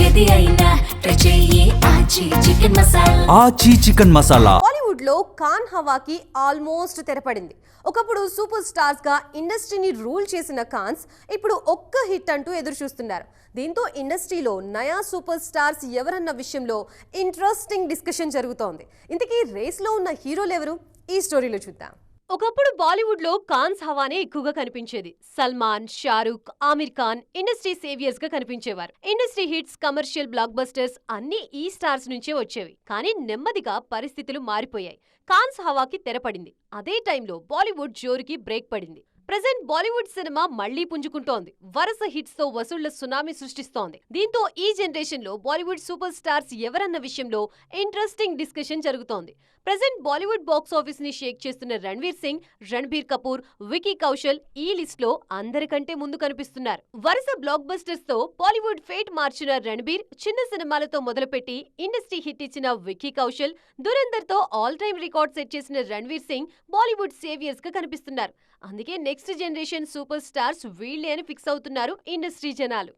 ఏది అయినా ట్రై చెయ్యి ఆచి చికెన్ మసాలా. ఆచి చికెన్ మసాలా. బాలీవుడ్ లో ఖాన్ హవాకి ఆల్మోస్ట్ తెరపడింది. ఒకప్పుడు సూపర్ స్టార్స్ గా ఇండస్ట్రీని రూల్ చేసిన ఖాన్స్ ఇప్పుడు ఒక్క హిట్ అంటూ ఎదురు చూస్తున్నారు. దీంతో ఇండస్ట్రీలో నయా సూపర్ స్టార్స్ ఎవరన్న విషయంలో ఇంట్రెస్టింగ్ డిస్కషన్ జరుగుతోంది. ఇంతకీ రేస్ లో ఉన్న హీరోలు ఎవరు? ఈ స్టోరీలో చూద్దాం. ఒకప్పుడు బాలీవుడ్ లో ఖాన్స్ హవానే ఎక్కువగా కనిపించేది. సల్మాన్, షారూక్, ఆమిర్ ఖాన్ ఇండస్ట్రీ సేవియర్స్ గా కనిపించేవారు. Industry hits, commercial blockbusters అన్ని ఈ స్టార్స్ నుంచే వచ్చేవి. కానీ నెమ్మదిగా పరిస్థితులు మారిపోయాయి. ఖాన్స్ హవాకి తెరపడింది. అదే టైంలో బాలీవుడ్ జోరుకి బ్రేక్ పడింది. ప్రెజెంట్ బాలీవుడ్ సినిమా మళ్లీ పుంజుకుంటోంది. వరుస హిట్స్ తో వసూళ్ల సునామీ సృష్టిస్తోంది. దీంతో ఈ జనరేషన్ లో బాలీవుడ్ సూపర్ స్టార్స్ ఎవరన్న విషయంలో ఇంట్రెస్టింగ్ డిస్కషన్ జరుగుతోంది. ప్రెజెంట్ బాలీవుడ్ బాక్స్ ఆఫీస్ ని షేక్ చేస్తున్న రణ్వీర్ సింగ్, రణ్బీర్ కపూర్, వికీ కౌశల్ ఈ లిస్ట్ లో అందరికంటే ముందు కనిపిస్తున్నారు. వరుస బ్లాక్ బస్టర్స్ తో బాలీవుడ్ ఫేట్ మార్చిన రణ్బీర్, చిన్న సినిమాలతో మొదలుపెట్టి ఇండస్ట్రీ హిట్ ఇచ్చిన వికీ కౌశల్, దురందర్ తో ఆల్ టైమ్ రికార్డ్ సెట్ చేసిన రణ్వీర్ సింగ్ బాలీవుడ్ సేవియర్స్ గా కనిపిస్తున్నారు. అందుకే నెక్స్ట్ జనరేషన్ సూపర్ స్టార్స్ వీళ్లే అని ఫిక్స్ అవుతున్నారు ఇండస్ట్రీ జనాలు.